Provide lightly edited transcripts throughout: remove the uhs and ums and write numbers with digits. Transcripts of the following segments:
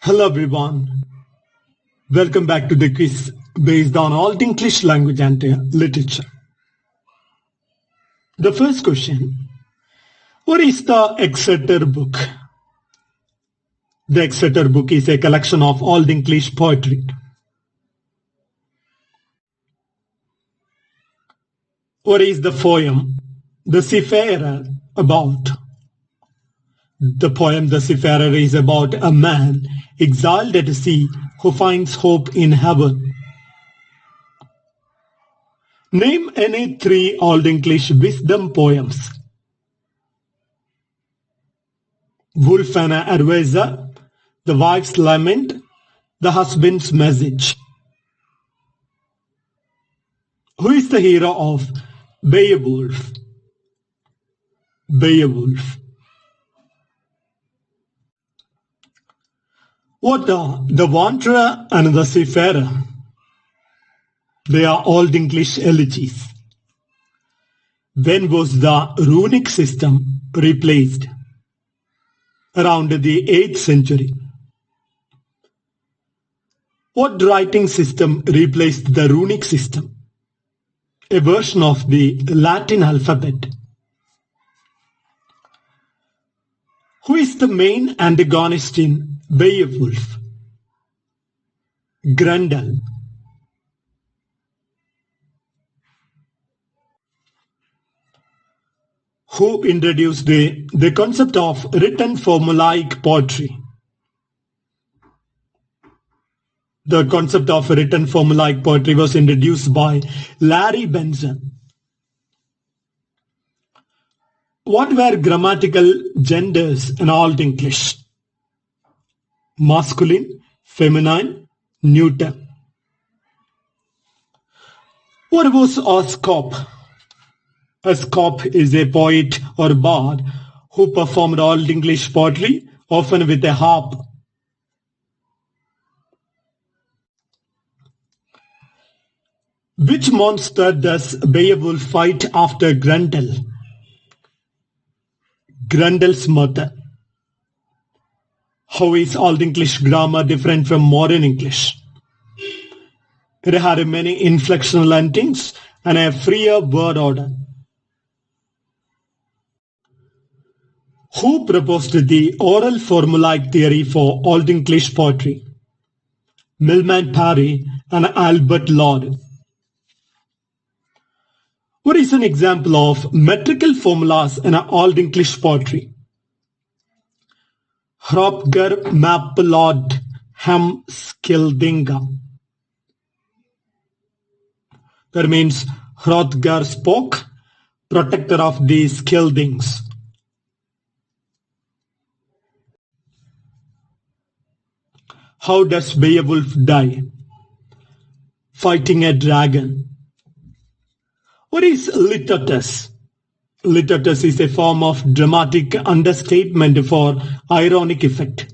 Hello everyone. Welcome back to the quiz based on Old English language and literature. The first question: what is the Exeter book? The Exeter book is a collection of Old English poetry. What is the poem The Seafarer about? The poem The Seafarer is about a man exiled at sea who finds hope in heaven. Name any three Old English wisdom poems. Wolf and Advisor, The Wife's Lament, The Husband's Message. Who is the hero of Beowulf? Beowulf. What are the Wanderer and the Seafarer? They are Old English elegies. When was the runic system replaced? Around the 8th century. What writing system replaced the runic system? A version of the Latin alphabet. Who is the main antagonist in Beowulf? Grendel. Who introduced the concept of written formulaic poetry? The concept of written formulaic poetry was introduced by Larry Benson. What were grammatical genders in Old English? Masculine, feminine, neuter. What was a scop? A scop is a poet or bard who performed Old English poetry, often with a harp. Which monster does Beowulf fight after Grendel? Grendel's mother. How is Old English grammar different from modern English? It had many inflectional endings and a freer word order. Who proposed the oral formulaic theory for Old English poetry? Milman Parry and Albert Lord. What is an example of metrical formulas in Old English poetry? Hrothgar Mapplod Hem Skildinga. That means Hrothgar spoke, protector of the Scyldings. How does Beowulf die? Fighting a dragon. What is litotes? Litotes is a form of dramatic understatement for ironic effect.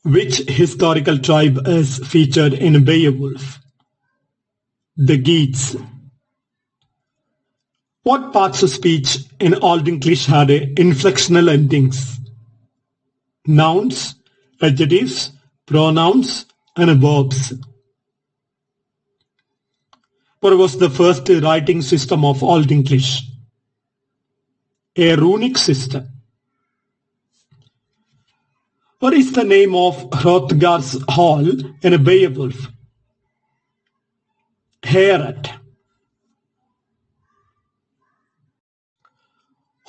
Which historical tribe is featured in Beowulf? The Geats. What parts of speech in Old English had inflectional endings? Nouns, adjectives, pronouns, and verbs. What was the first writing system of Old English? A runic system. What is the name of Hrothgar's hall in Beowulf? Heorot.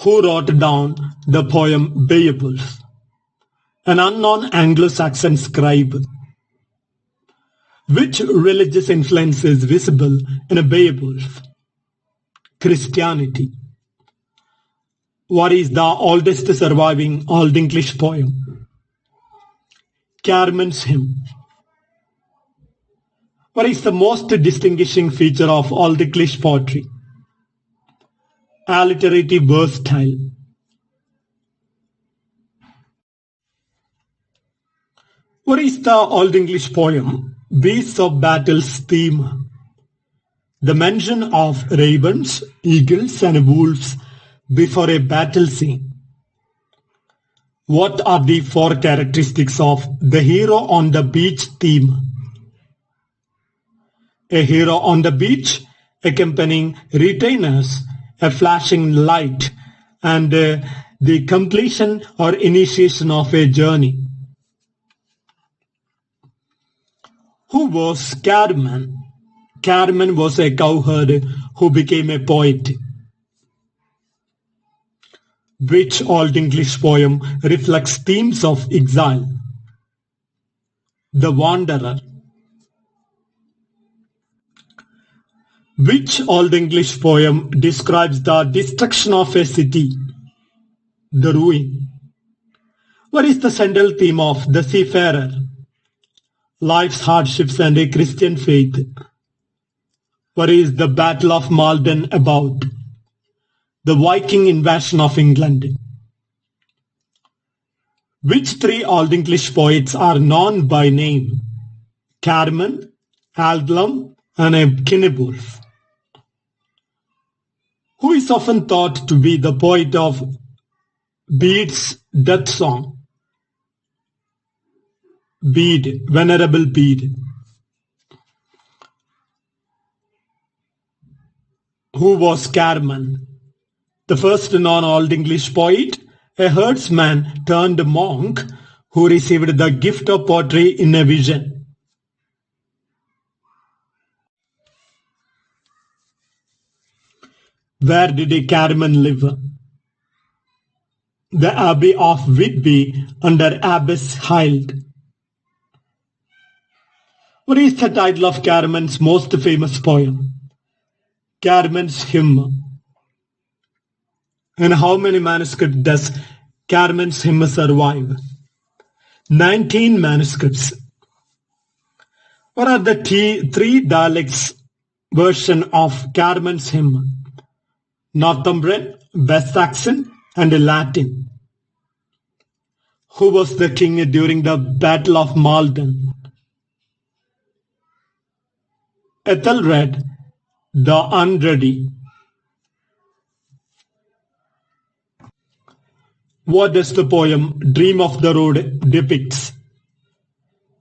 Who wrote down the poem Beowulf? An unknown Anglo-Saxon scribe. Which religious influence is visible in Beowulf? Christianity. What is the oldest surviving Old English poem? Carmen's Hymn. What is the most distinguishing feature of Old English poetry? Alliterative verse style. What is the Old English poem Beasts of Battle's theme? The mention of ravens, eagles, and wolves before a battle scene. What are the four characteristics of the hero on the beach theme? A hero on the beach, accompanying retainers, a flashing light, and the completion or initiation of a journey. Who was Carmen? Carmen was a cowherd who became a poet. Which Old English poem reflects themes of exile? The Wanderer. Which Old English poem describes the destruction of a city? The Ruin. What is the central theme of The Seafarer? Life's hardships and a Christian faith. What is the Battle of Maldon about? The Viking invasion of England. Which three Old English poets are known by name? Carmen, Aldlam, and Cynewulf. Who is often thought to be the poet of Bede's death song? Bede, Venerable Bede. Who was Carmen? The first non-Old English poet, a herdsman turned monk who received the gift of poetry in a vision. Where did Carmen live? The Abbey of Whitby under Abbess Hild. What is the title of Carmen's most famous poem? Carmen's Hymn. In how many manuscripts does Carmen's Hymn survive? 19 manuscripts. What are the three dialects version of Carmen's Hymn? Northumbrian, West Saxon, and Latin. Who was the king during the Battle of Maldon? Ethelred the Unready. What does the poem Dream of the Road depicts?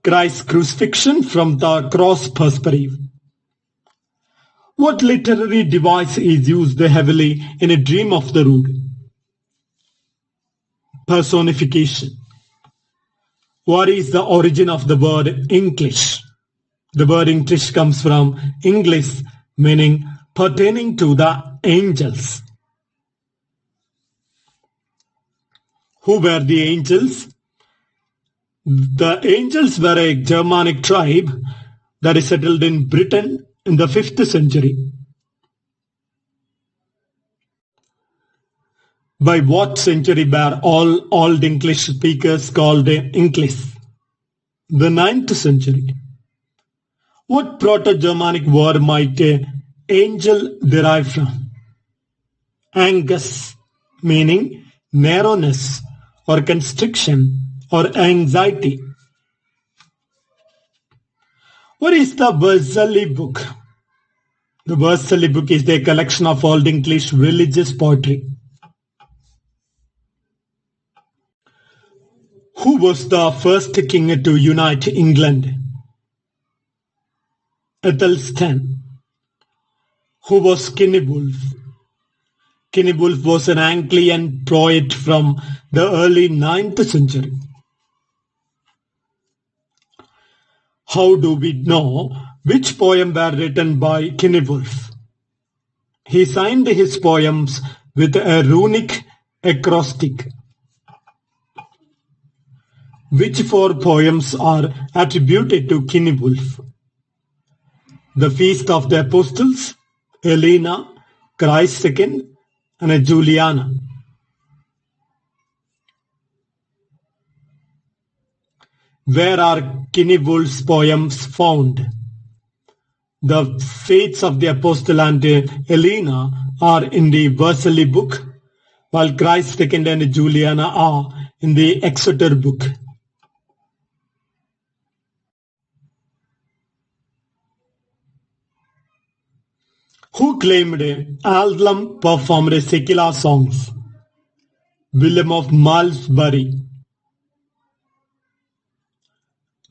Christ's crucifixion from the cross perspective. What literary device is used heavily in A Dream of the Road? Personification. What is the origin of the word English? The word English comes from English, meaning pertaining to the angels. Who were the angels? The angels were a Germanic tribe that is settled in Britain in the 5th century. By what century were all Old English speakers called English? The 9th century. What Proto-Germanic word might angel derive from? Angus, meaning narrowness or constriction or anxiety. What is the Vercelli book? The Vercelli book is a collection of Old English religious poetry. Who was the first king to unite England? Athelstan. Who was Cynewulf? Cynewulf was an Anglian poet from the early 9th century. How do we know which poem were written by Cynewulf? He signed his poems with a runic acrostic. Which four poems are attributed to Cynewulf? The Feast of the Apostles, Helena, Christ Second, and Juliana. Where are Cynewulf's poems found? The Fates of the Apostle and Helena are in the Vercelli book, while Christ Second and Juliana are in the Exeter book. Who claimed Aldlam performed secular songs? William of Malmesbury,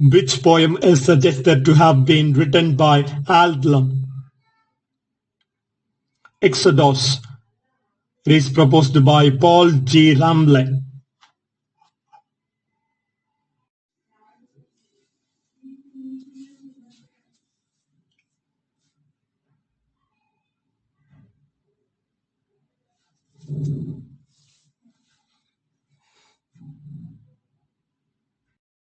Which poem is suggested to have been written by Aldlam? Exodus. It is proposed by Paul G. Ramley.